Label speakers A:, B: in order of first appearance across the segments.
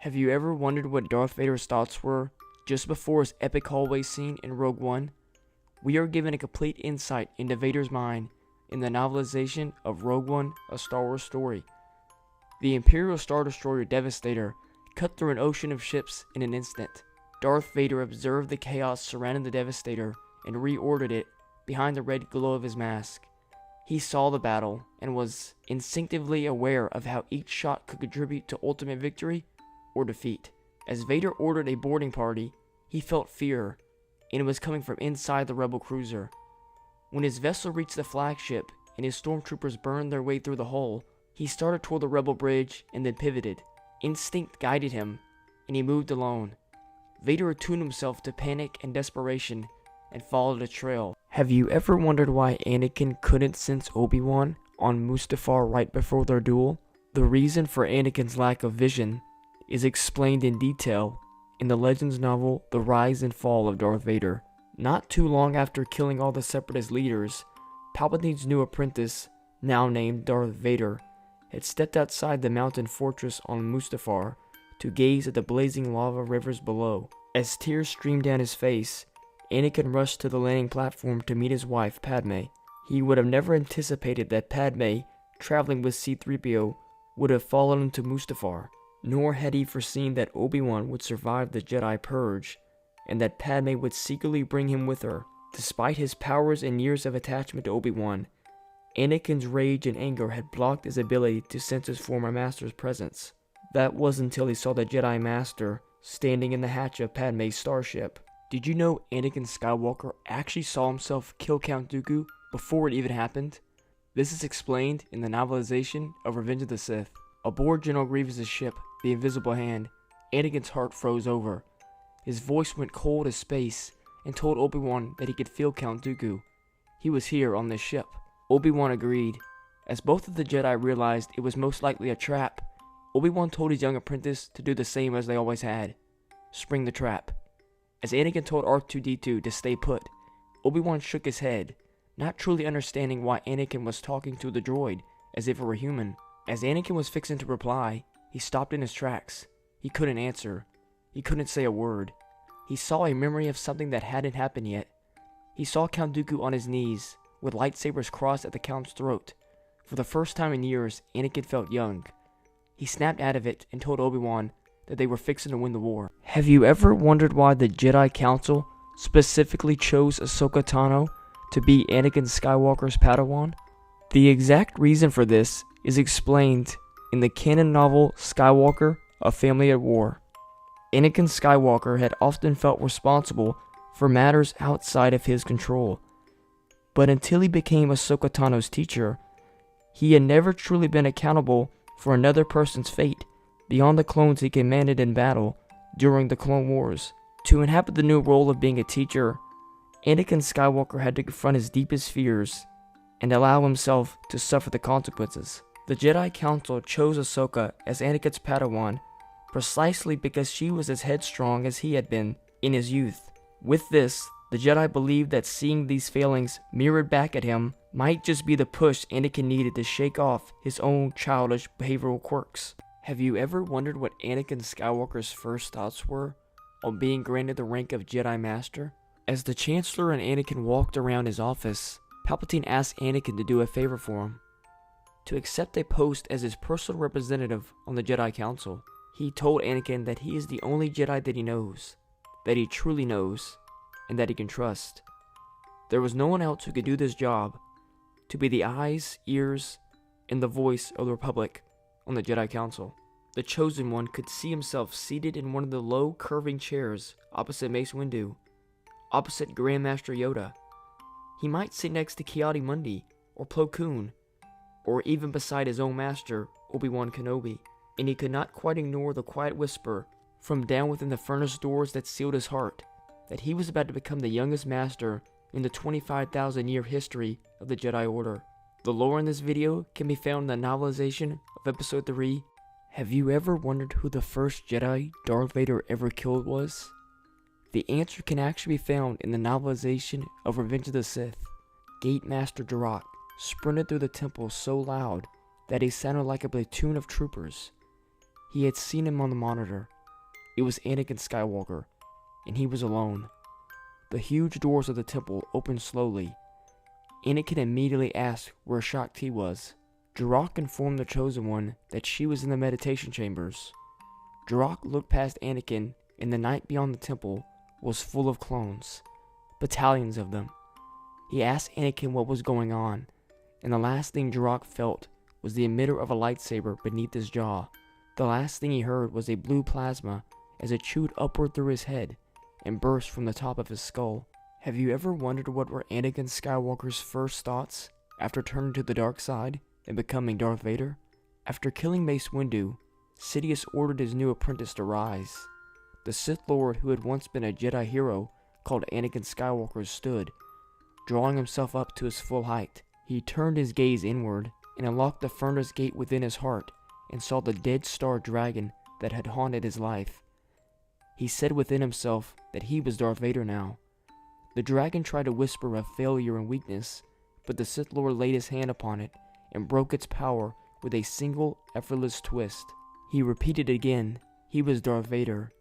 A: Have you ever wondered what Darth Vader's thoughts were just before his epic hallway scene in Rogue One? We are given a complete insight into Vader's mind in the novelization of Rogue One, A Star Wars Story. The Imperial Star Destroyer Devastator cut through an ocean of ships in an instant. Darth Vader observed the chaos surrounding the Devastator and reordered it behind the red glow of his mask. He saw the battle and was instinctively aware of how each shot could contribute to ultimate victory or defeat. As Vader ordered a boarding party, he felt fear, and it was coming from inside the rebel cruiser. When his vessel reached the flagship and his stormtroopers burned their way through the hull, he started toward the rebel bridge and then pivoted. Instinct guided him, and he moved alone. Vader attuned himself to panic and desperation and followed a trail. Have you ever wondered why Anakin couldn't sense Obi-Wan on Mustafar right before their duel? The reason for Anakin's lack of vision is explained in detail in the Legends novel The Rise and Fall of Darth Vader. Not too long after killing all the Separatist leaders, Palpatine's new apprentice, now named Darth Vader, had stepped outside the mountain fortress on Mustafar to gaze at the blazing lava rivers below. As tears streamed down his face, Anakin rushed to the landing platform to meet his wife, Padme. He would have never anticipated that Padme, traveling with C-3PO, would have followed him to Mustafar, nor had he foreseen that Obi-Wan would survive the Jedi Purge, and that Padme would secretly bring him with her. Despite his powers and years of attachment to Obi-Wan, Anakin's rage and anger had blocked his ability to sense his former master's presence. That was until he saw the Jedi Master standing in the hatch of Padme's starship. Did you know Anakin Skywalker actually saw himself kill Count Dooku before it even happened? This is explained in the novelization of Revenge of the Sith. Aboard General Grievous' ship, the Invisible Hand, Anakin's heart froze over. His voice went cold as space and told Obi-Wan that he could feel Count Dooku. He was here on this ship. Obi-Wan agreed. As both of the Jedi realized it was most likely a trap, Obi-Wan told his young apprentice to do the same as they always had. Spring the trap. As Anakin told R2-D2 to stay put, Obi-Wan shook his head, not truly understanding why Anakin was talking to the droid as if it were human. As Anakin was fixing to reply, he stopped in his tracks. He couldn't answer. He couldn't say a word. He saw a memory of something that hadn't happened yet. He saw Count Dooku on his knees, with lightsabers crossed at the Count's throat. For the first time in years, Anakin felt young. He snapped out of it and told Obi-Wan that they were fixing to win the war. Have you ever wondered why the Jedi Council specifically chose Ahsoka Tano to be Anakin Skywalker's Padawan? The exact reason for this is explained in the canon novel Skywalker, A Family at War. Anakin Skywalker had often felt responsible for matters outside of his control, but until he became Ahsoka Tano's teacher, he had never truly been accountable for another person's fate beyond the clones he commanded in battle during the Clone Wars. To inhabit the new role of being a teacher, Anakin Skywalker had to confront his deepest fears and allow himself to suffer the consequences. The Jedi Council chose Ahsoka as Anakin's Padawan precisely because she was as headstrong as he had been in his youth. With this, the Jedi believed that seeing these failings mirrored back at him might just be the push Anakin needed to shake off his own childish behavioral quirks. Have you ever wondered what Anakin Skywalker's first thoughts were on being granted the rank of Jedi Master? As the Chancellor and Anakin walked around his office, Palpatine asked Anakin to do a favor for him, to accept a post as his personal representative on the Jedi Council. He told Anakin that he is the only Jedi that he knows, that he truly knows, and that he can trust. There was no one else who could do this job, to be the eyes, ears, and the voice of the Republic on the Jedi Council. The Chosen One could see himself seated in one of the low, curving chairs opposite Mace Windu, opposite Grandmaster Yoda. He might sit next to Ki-Adi-Mundi, or Plo Koon, or even beside his own master, Obi-Wan Kenobi, and he could not quite ignore the quiet whisper from down within the furnace doors that sealed his heart, that he was about to become the youngest master in the 25,000-year history of the Jedi Order. The lore in this video can be found in the novelization of Episode 3. Have you ever wondered who the first Jedi Darth Vader ever killed was? The answer can actually be found in the novelization of Revenge of the Sith. Gate Master Durak sprinted through the temple so loud that he sounded like a platoon of troopers. He had seen him on the monitor. It was Anakin Skywalker, and he was alone. The huge doors of the temple opened slowly. Anakin immediately asked where Shaak Ti was. Jirok informed the Chosen One that she was in the meditation chambers. Jirok looked past Anakin, and the night beyond the temple was full of clones, battalions of them. He asked Anakin what was going on, and the last thing Jirok felt was the emitter of a lightsaber beneath his jaw. The last thing he heard was a blue plasma as it chewed upward through his head and burst from the top of his skull. Have you ever wondered what were Anakin Skywalker's first thoughts after turning to the dark side and becoming Darth Vader? After killing Mace Windu, Sidious ordered his new apprentice to rise. The Sith Lord who had once been a Jedi hero called Anakin Skywalker stood, drawing himself up to his full height. He turned his gaze inward and unlocked the furnace gate within his heart and saw the dead star dragon that had haunted his life. He said within himself that he was Darth Vader now. The dragon tried to whisper of failure and weakness, but the Sith Lord laid his hand upon it and broke its power with a single, effortless twist. He repeated again, he was Darth Vader.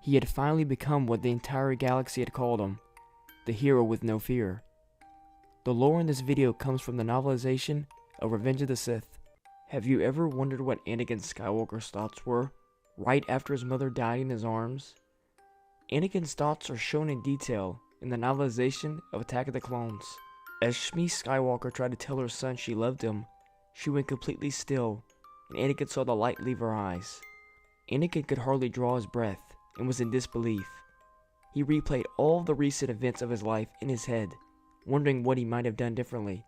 A: He had finally become what the entire galaxy had called him, the hero with no fear. The lore in this video comes from the novelization of Revenge of the Sith. Have you ever wondered what Anakin Skywalker's thoughts were right after his mother died in his arms? Anakin's thoughts are shown in detail in the novelization of Attack of the Clones. As Shmi Skywalker tried to tell her son she loved him, she went completely still, and Anakin saw the light leave her eyes. Anakin could hardly draw his breath and was in disbelief. He replayed all the recent events of his life in his head, wondering what he might have done differently.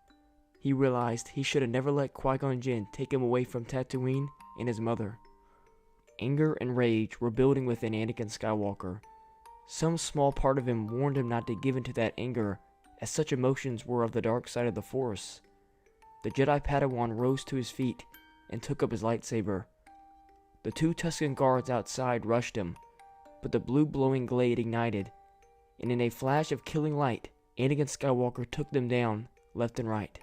A: He realized he should have never let Qui-Gon Jinn take him away from Tatooine and his mother. Anger and rage were building within Anakin Skywalker. Some small part of him warned him not to give in to that anger, as such emotions were of the dark side of the Force. The Jedi Padawan rose to his feet and took up his lightsaber. The two Tusken guards outside rushed him, but the blue glowing glade ignited, and in a flash of killing light, Anakin Skywalker took them down left and right.